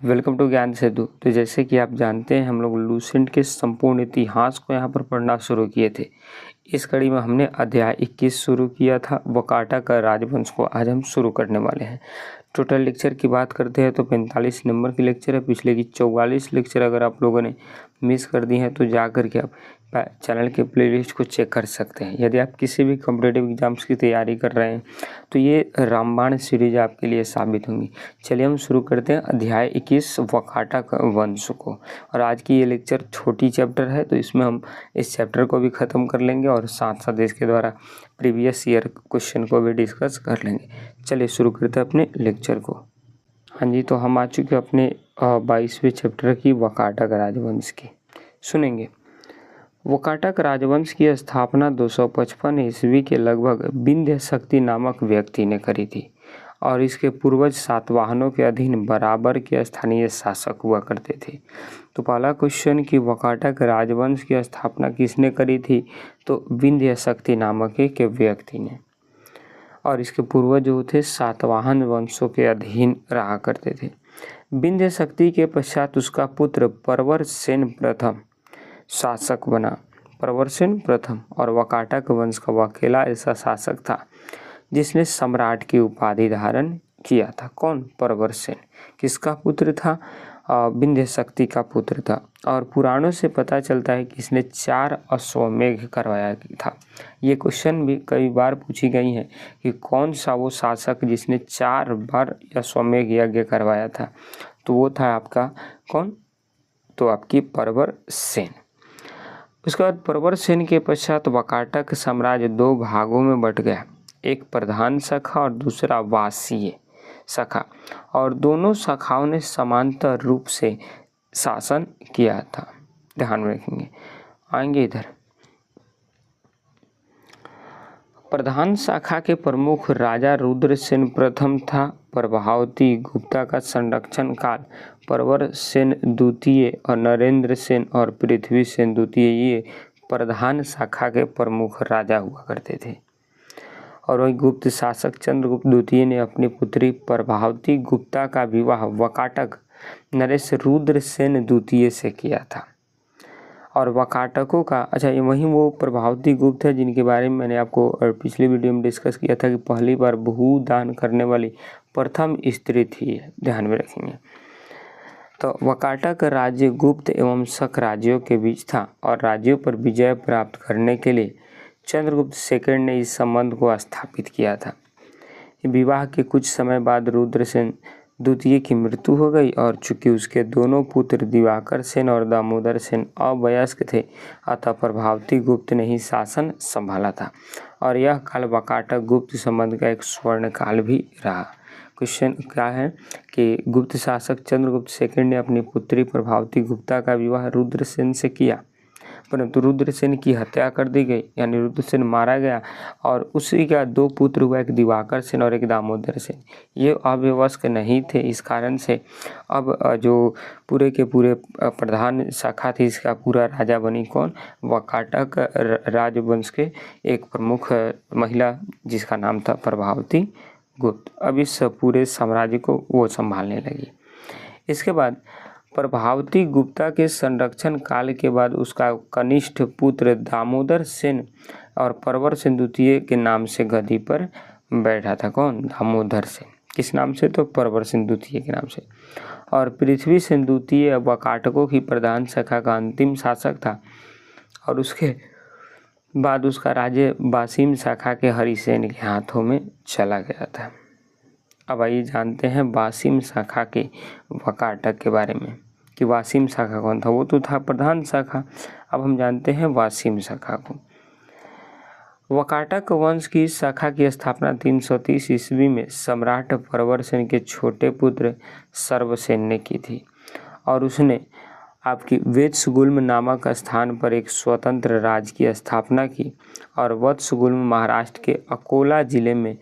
Welcome to ज्ञान सेतु। तो जैसे कि आप जानते हैं हम लोग लूसेंट के संपूर्ण इतिहास को यहाँ पर पढ़ना शुरू किए थे। इस कड़ी में हमने अध्याय 21 शुरू किया था, वाकाटा का राजवंश को आज हम शुरू करने वाले हैं। टोटल लेक्चर की बात करते हैं तो 45 नंबर की लेक्चर है। पिछले की 44 लेक्चर अगर आप लोगों ने मिस कर दी हैं तो जा कर के आप चैनल के प्लेलिस्ट को चेक कर सकते हैं। यदि आप किसी भी कॉम्पिटेटिव एग्जाम्स की तैयारी कर रहे हैं तो ये रामबाण सीरीज आपके लिए साबित होंगी। चलिए हम शुरू करते हैं अध्याय 21 वाकाटा वंश को। और आज की ये लेक्चर छोटी चैप्टर है तो इसमें हम इस चैप्टर को भी ख़त्म कर लेंगे और साथ साथ इसके द्वारा प्रीवियस ईयर क्वेश्चन को भी डिस्कस कर लेंगे। चलिए शुरू करते हैं अपने लेक्चर को। हाँ जी, तो हम आ चुके हैं अपने 22वें चैप्टर की वाकाटा राजवंश की। सुनेंगे। वाकाटक राजवंश की स्थापना 255 ईस्वी के लगभग विंध्य शक्ति नामक व्यक्ति ने करी थी और इसके पूर्वज सातवाहनों के अधीन बराबर के स्थानीय शासक हुआ करते थे। तो पहला क्वेश्चन कि वाकाटक राजवंश की स्थापना किसने करी थी, तो विंध्य शक्ति नामक एक व्यक्ति ने, और इसके पूर्वज जो थे सातवाहन वंशों के अधीन रहा करते थे। विंध्य शक्ति के पश्चात उसका पुत्र प्रवरसेन प्रथम शासक बना। प्रवरसेन प्रथम और वाकाटक वंश का वह अकेला ऐसा शासक था जिसने सम्राट की उपाधि धारण किया था। कौन? प्रवरसेन। किसका पुत्र था? विंध्य शक्ति का पुत्र था। और पुराणों से पता चलता है कि इसने 4 अश्वमेध करवाया था। ये क्वेश्चन भी कई बार पूछी गई है कि कौन सा वो शासक जिसने 4 बार अश्वमेध यज्ञ करवाया था, तो वो था आपका कौन? तो आपकी प्रवरसेन। उसके बाद प्रवरसेन के पश्चात वाकाटक साम्राज्य 2 भागों में बट गया, एक प्रधान शाखा और दूसरा वासीय शाखा, और दोनों शाखाओं ने समांतर रूप से शासन किया था। ध्यान में रखेंगे, आएंगे इधर। प्रधान शाखा के प्रमुख राजा रुद्रसेन प्रथम था। प्रभावती गुप्ता का संरक्षण काल प्रवरसेन द्वितीय और नरेंद्र सेन और पृथ्वी सेन द्वितीय ये प्रधान शाखा के प्रमुख राजा हुआ करते थे। और वही गुप्त शासक चंद्रगुप्त द्वितीय ने अपनी पुत्री प्रभावती गुप्ता का विवाह वाकाटक नरेश रुद्रसेन द्वितीय से किया था। और वाकाटकों का ये वहीं वो प्रभावती गुप्त है जिनके बारे में मैंने आपको पिछली वीडियो में डिस्कस किया था कि पहली बार भूदान करने वाली प्रथम स्त्री थी। ध्यान में रखेंगे। तो वाकाटक राज्य गुप्त एवं शक राज्यों के बीच था और राज्यों पर विजय प्राप्त करने के लिए चंद्रगुप्त सेकंड ने इस संबंध को स्थापित किया था। विवाह के कुछ समय बाद रुद्रसेन द्वितीय की मृत्यु हो गई और चूंकि उसके दोनों पुत्र दिवाकर सेन और दामोदर सेन अवयस्क थे, अतः प्रभावती गुप्त ने ही शासन संभाला था और यह काल वाकाटक गुप्त संबंध का एक स्वर्ण काल भी रहा। क्वेश्चन क्या है कि गुप्त शासक चंद्रगुप्त सेकंड ने अपनी पुत्री प्रभावती गुप्ता का विवाह रुद्रसेन से किया, परंतु रुद्रसेन की हत्या कर दी गई, यानी रुद्रसेन मारा गया और उसी का 2 पुत्र हुआ, एक दिवाकर सेन और एक दामोदर सेन। ये अव्यवस्थ नहीं थे, इस कारण से अब जो पूरे के पूरे प्रधान शाखा थी इसका पूरा राजा बनी कौन? वाकाटक राजवंश के एक प्रमुख महिला जिसका नाम था प्रभावती गुप्त। अब इस पूरे साम्राज्य को वो संभालने लगी। इसके बाद प्रभावती गुप्ता के संरक्षण काल के बाद उसका कनिष्ठ पुत्र दामोदर सेन और प्रवरसेन द्वितीय के नाम से गद्दी पर बैठा था। कौन? दामोदर सेन। किस नाम से? तो प्रवरसेन द्वितीय के नाम से। और पृथ्वी सेन द्वितीय वाकाटकों की प्रधान शाखा का अंतिम शासक था और उसके बाद उसका राज्य वासीम शाखा के हरिसेन के हाथों में चला गया था। अब आइए जानते हैं वासीम शाखा के वाकाटक के बारे में कि वासीम शाखा कौन था। वो तो था प्रधान शाखा, अब हम जानते हैं वासीम शाखा को। वाकाटक वंश की शाखा की स्थापना 330 ईस्वी में सम्राट प्रवरसेन के छोटे पुत्र सर्वसेन ने की थी और उसने आपकी वत्सगुल्म नामक स्थान पर एक स्वतंत्र राज्य की स्थापना की और वत्सगुल्म महाराष्ट्र के अकोला जिले में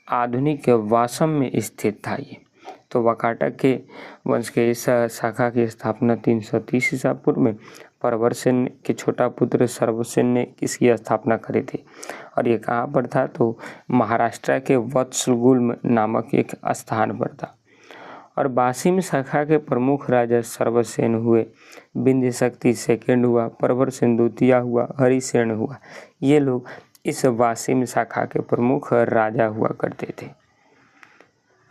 आधुनिक वासम में स्थित था। ये तो वाकाटक के वंश के इस शाखा की स्थापना 330 ईसा पूर्व में प्रवरसेन के छोटा पुत्र सर्वसेन ने इसकी स्थापना करी थी और ये कहाँ पर था? तो महाराष्ट्र के वत्सगुल्म नामक एक स्थान पर था। और वासिम शाखा के प्रमुख राजा सर्वसेन हुए, विंध्य शक्ति सेकंड हुआ, प्रवरसेन द्वितीय हुआ, हरिसेन हुआ। ये लोग इस वासिम शाखा के प्रमुख राजा हुआ करते थे।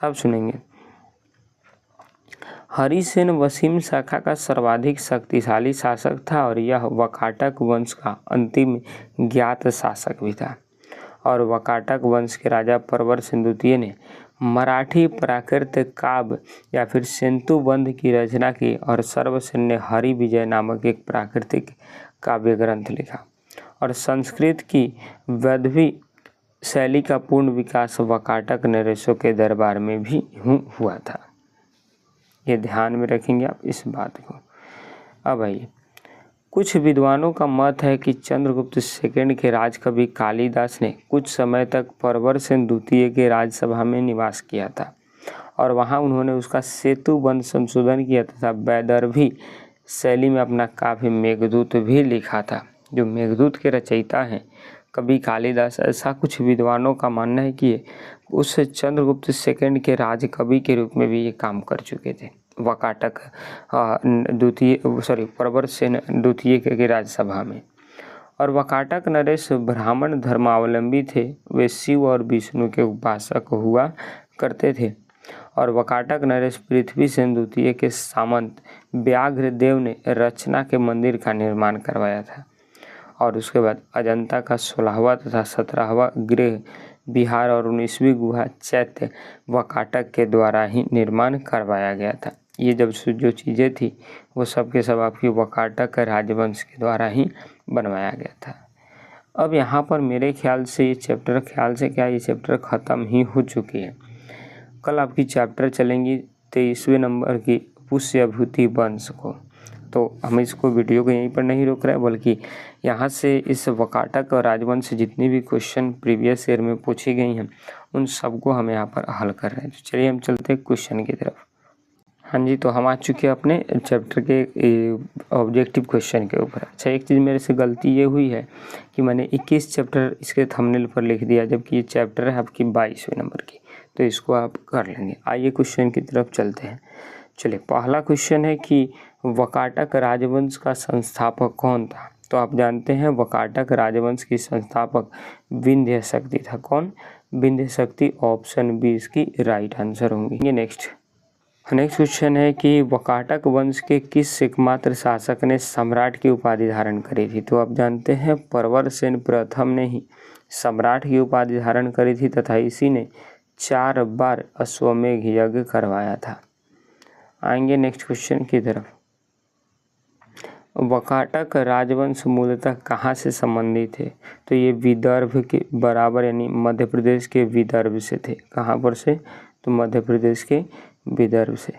अब सुनेंगे, हरिसेन वसीम शाखा का सर्वाधिक शक्तिशाली शासक था और यह वाकाटक वंश का अंतिम ज्ञात शासक भी था। और वाकाटक वंश के राजा प्रवरसेन द्वितीय ने मराठी प्राकृत काव्य या फिर सेतुबंध की रचना की और सर्वसेन ने हरि विजय नामक एक प्राकृतिक काव्य ग्रंथ लिखा। और संस्कृत की वैदवी शैली का पूर्ण विकास वाकाटक नरेशों के दरबार में भी हुआ था। ये ध्यान में रखेंगे आप इस बात को। अब आइए, कुछ विद्वानों का मत है कि चंद्रगुप्त सेकंड के राजकवि कालिदास ने कुछ समय तक प्रवरसेन द्वितीय के राजसभा में निवास किया था और वहां उन्होंने उसका सेतुबंध संशोधन किया तथा वैदर्भी शैली में अपना काव्य मेघदूत भी लिखा था। जो मेघदूत के रचयिता हैं कवि कालिदास, ऐसा कुछ विद्वानों का मानना है कि उस चंद्रगुप्त सेकंड के राजकवि के रूप में भी ये काम कर चुके थे। वाकाटक प्रवरसेन द्वितीय के राजसभा में। और वाकाटक नरेश ब्राह्मण धर्मावलंबी थे, वे शिव और विष्णु के उपासक हुआ करते थे। और वाकाटक नरेश पृथ्वीसेन द्वितीय के सामंत व्याघ्रदेव ने रचना के मंदिर का निर्माण करवाया था। और उसके बाद अजंता का 16वां तथा 17वां गृह विहार और 19वीं गुहा चैत्य वाकाटक के द्वारा ही निर्माण करवाया गया था। ये जब जो चीज़ें थी वो सब के सब आपकी वाकाटक राजवंश के द्वारा ही बनवाया गया था। अब यहाँ पर मेरे ख्याल से ये चैप्टर ख़त्म ही हो चुकी है। कल आपकी चैप्टर चलेंगी 23वें नंबर की पुष्यभूति वंश को। तो हम इसको वीडियो को यहीं पर नहीं रोक रहे हैं, बल्कि यहाँ से इस वाकाटक और राजवंश से जितनी भी क्वेश्चन प्रीवियस ईयर में पूछी गई हैं उन सबको हम यहाँ पर हल कर रहे हैं। तो चलिए हम चलते हैं क्वेश्चन की तरफ। हाँ जी, तो हम आ चुके हैं अपने चैप्टर के ऑब्जेक्टिव क्वेश्चन के ऊपर। अच्छा, एक चीज़ मेरे से गलती ये हुई है कि मैंने 21 चैप्टर इसके थंबनेल पर लिख दिया, जबकि ये चैप्टर है आपकी 22वें नंबर की, तो इसको आप कर लेंगे। आइए क्वेश्चन की तरफ चलते हैं। चलिए, पहला क्वेश्चन है कि वाकाटक राजवंश का संस्थापक कौन था? तो आप जानते हैं वाकाटक राजवंश की संस्थापक विंध्य शक्ति था। कौन? विंध्य शक्ति। ऑप्शन बी इसकी राइट आंसर होंगी। नेक्स्ट क्वेश्चन है कि वाकाटक वंश के किस एकमात्र शासक ने सम्राट की उपाधि धारण करी थी? तो आप जानते हैं प्रवरसेन प्रथम ने ही सम्राट की उपाधि धारण करी थी तथा इसी ने 4 बार अश्वमेघ यज्ञ करवाया था। आएंगे नेक्स्ट क्वेश्चन की तरफ। वाकाटक राजवंश मूलतः कहाँ से संबंधित थे? तो ये विदर्भ के बराबर यानी मध्य प्रदेश के विदर्भ से थे। कहाँ पर से? तो मध्य प्रदेश के विदर्भ से।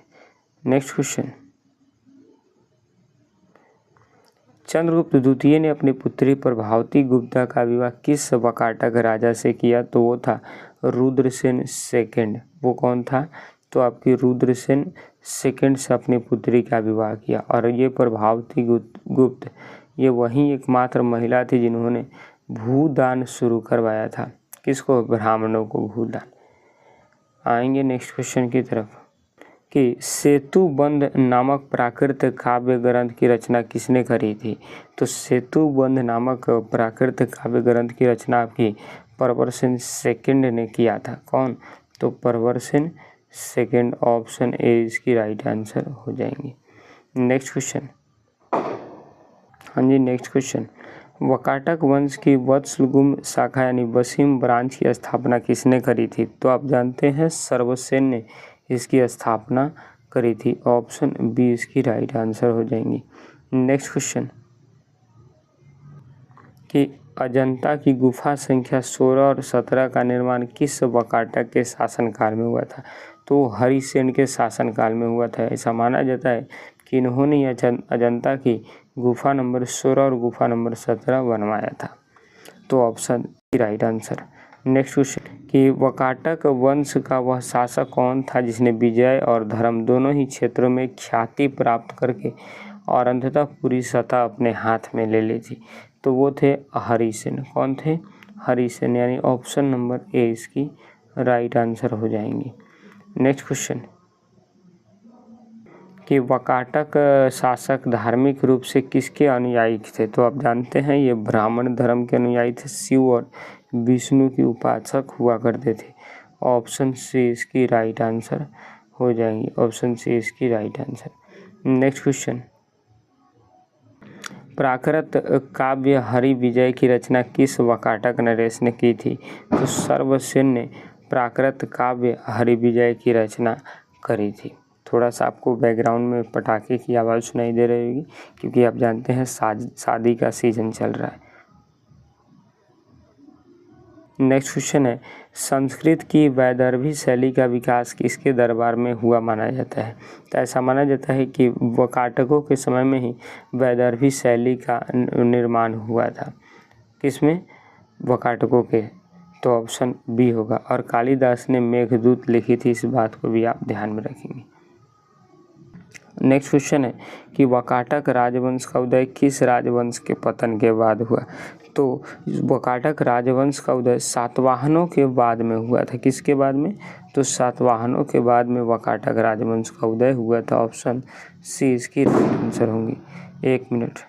नेक्स्ट क्वेश्चन, चंद्रगुप्त द्वितीय ने अपनी पुत्री प्रभावती गुप्ता का विवाह किस वाकाटक राजा से किया? तो वो था रुद्रसेन सेकंड। वो कौन था? तो आपकी रुद्रसेन सेकंड से अपनी पुत्री का विवाह किया। और ये प्रभावती गुप्त ये वही एकमात्र महिला थी जिन्होंने भूदान शुरू करवाया था। किसको? ब्राह्मणों को भूदान। आएंगे नेक्स्ट क्वेश्चन की तरफ कि सेतुबंध नामक प्राकृत काव्य ग्रंथ की रचना किसने करी थी? तो सेतुबंध नामक प्राकृत काव्य ग्रंथ की रचना आपकी प्रवरसेन सेकंड ने किया था। कौन? तो प्रवरसेन सेकंड। ऑप्शन ए इसकी राइट आंसर हो जाएंगी। नेक्स्ट क्वेश्चन, हाँ जी नेक्स्ट क्वेश्चन, वाकाटक वंश की वत्सगुम शाखा यानी वसीम ब्रांच की स्थापना किसने करी थी? तो आप जानते हैं सर्वसेन ने इसकी स्थापना करी थी। ऑप्शन बी इसकी राइट आंसर हो जाएंगी। नेक्स्ट क्वेश्चन कि अजंता की गुफा संख्या 16 और 17 का निर्माण किस वाकाटक के शासनकाल में हुआ था? तो हरिसेन के शासनकाल में हुआ था। ऐसा माना जाता है कि इन्होंने अजंता की गुफा नंबर 16 और गुफा नंबर 17 बनवाया था। तो option right answer. Next question कि वाकाटक वंश का वह शासक कौन था जिसने विजय और धर्म दोनों ही क्षेत्रों में ख्याति प्राप्त करके और अंततः पूरी सत्ता अपने हाथ में ले ली थी? तो वो थे हरिसेन। कौन थे? हरिसेन, यानी ऑप्शन नंबर ए इसकी राइट आंसर हो जाएंगी। नेक्स्ट क्वेश्चन कि वाकाटक शासक धार्मिक रूप से किसके अनुयायी थे? तो आप जानते हैं ये ब्राह्मण धर्म के अनुयायी थे, शिव और विष्णु की उपासक हुआ करते थे। ऑप्शन सी इसकी राइट आंसर हो जाएंगी, ऑप्शन सी इसकी राइट आंसर। नेक्स्ट क्वेश्चन, प्राकृत काव्य हरि विजय की रचना किस वाकाटक नरेश ने की थी? तो सर्वसेन ने प्राकृत काव्य हरि विजय की रचना करी थी। थोड़ा सा आपको बैकग्राउंड में पटाखे की आवाज़ सुनाई दे रही होगी क्योंकि आप जानते हैं शादी का सीजन चल रहा है। नेक्स्ट क्वेश्चन है, संस्कृत की वैदर्भी शैली का विकास किसके दरबार में हुआ माना जाता है? तो ऐसा माना जाता है कि वाकाटकों के समय में ही वैदर्भी शैली का निर्माण हुआ था। किसमें? वाकाटकों के। तो ऑप्शन बी होगा। और कालिदास ने मेघदूत लिखी थी, इस बात को भी आप ध्यान में रखेंगे। नेक्स्ट क्वेश्चन है कि वाकाटक राजवंश का उदय किस राजवंश के पतन के बाद हुआ? तो वाकाटक राजवंश का उदय सातवाहनों के बाद में हुआ था। किसके बाद में? तो सातवाहनों के बाद में वाकाटक राजवंश का उदय हुआ था। ऑप्शन सी इसकी राइट आंसर होंगी। 1 मिनट।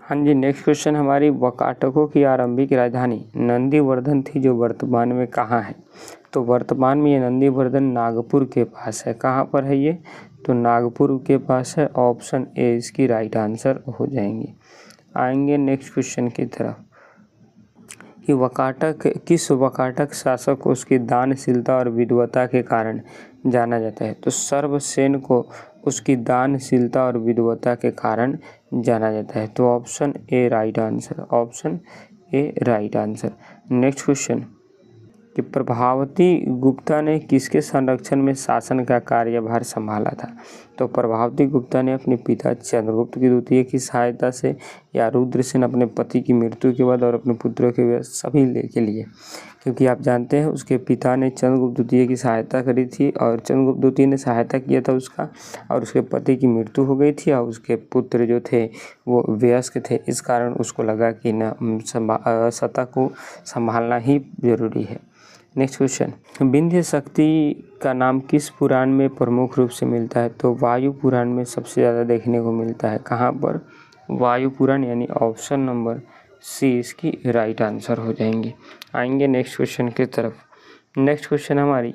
हाँ जी, नेक्स्ट क्वेश्चन, हमारी वाकाटकों की आरंभिक राजधानी नंदीवर्धन थी, जो वर्तमान में कहाँ है? तो वर्तमान में ये नंदीवर्धन नागपुर के पास है। कहाँ पर है ये? तो नागपुर के पास है। ऑप्शन ए इसकी राइट आंसर हो जाएंगी। आएंगे नेक्स्ट क्वेश्चन की तरफ कि किस वाकाटक शासक को उसकी दानशीलता और विद्वता के कारण जाना जाता है? तो सर्वसेन को उसकी दानशीलता और विद्वता के कारण जाना जाता है। तो option A right answer, option A right answer. Next question कि प्रभावती गुप्ता ने किसके संरक्षण में शासन का कार्यभार संभाला था? तो प्रभावती गुप्ता ने अपने पिता चंद्रगुप्त की द्वितीय की सहायता से या रुद्रसेन अपने पति की मृत्यु के बाद और अपने पुत्रों के सभी के लिए, क्योंकि आप जानते हैं उसके पिता ने चंद्रगुप्त द्वितीय की सहायता करी थी और चंद्रगुप्त द्वितीय ने सहायता किया था उसका, और उसके पति की मृत्यु हो गई थी और उसके पुत्र जो थे वो वयस्क थे। इस कारण उसको लगा कि न सत्ता को संभालना ही जरूरी है। नेक्स्ट क्वेश्चन, विंध्य शक्ति का नाम किस पुराण में प्रमुख रूप से मिलता है? तो वायु पुराण में सबसे ज़्यादा देखने को मिलता है। कहाँ पर? वायु पुराण, यानी ऑप्शन नंबर सी इसकी राइट आंसर हो जाएंगी। आएंगे नेक्स्ट क्वेश्चन की तरफ। नेक्स्ट क्वेश्चन हमारी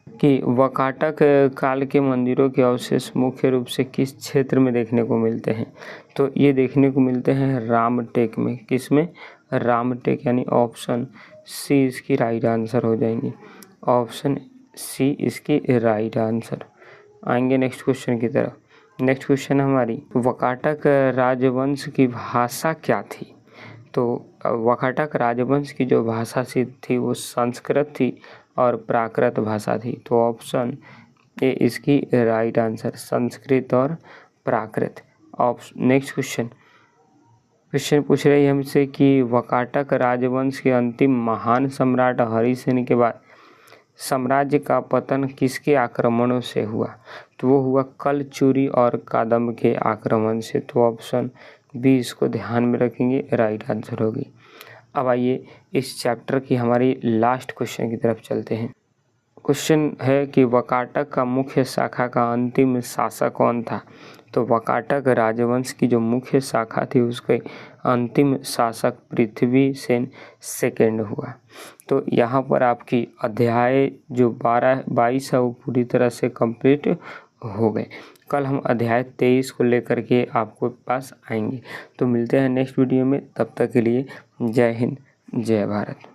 कि वाकाटक काल के मंदिरों के अवशेष मुख्य रूप से किस क्षेत्र में देखने को मिलते हैं? तो ये देखने को मिलते हैं रामटेक में। किस में? रामटेक, यानी ऑप्शन सी इसकी राइट आंसर हो जाएंगी। ऑप्शन सी इसकी राइट आंसर। आएंगे नेक्स्ट क्वेश्चन की तरफ। नेक्स्ट क्वेश्चन हमारी वाकाटक राजवंश की भाषा क्या थी? तो वाकाटक राजवंश की जो भाषा थी वो संस्कृत थी और प्राकृत भाषा थी। तो ऑप्शन ए इसकी राइट आंसर, संस्कृत और प्राकृत। नेक्स्ट क्वेश्चन पूछ रही है हमसे कि वाकाटक राजवंश के अंतिम महान सम्राट हरिसेन के बाद साम्राज्य का पतन किसके आक्रमणों से हुआ? तो वो हुआ कलचुरी और कादम्ब के आक्रमण से। तो ऑप्शन बी इसको ध्यान में रखेंगे, राइट आंसर होगी। अब आइए इस चैप्टर की हमारी लास्ट क्वेश्चन की तरफ चलते हैं। क्वेश्चन है कि वाकाटक का मुख्य शाखा का अंतिम शासक कौन था? तो वाकाटक राजवंश की जो मुख्य शाखा थी उसके अंतिम शासक पृथ्वीसेन सेकेंड हुआ। तो यहाँ पर आपकी अध्याय जो 22 है वो पूरी तरह से कंप्लीट हो गए। कल हम अध्याय 23 को लेकर के आपको पास आएंगे। तो मिलते हैं नेक्स्ट वीडियो में, तब तक के लिए जय हिंद, जय भारत।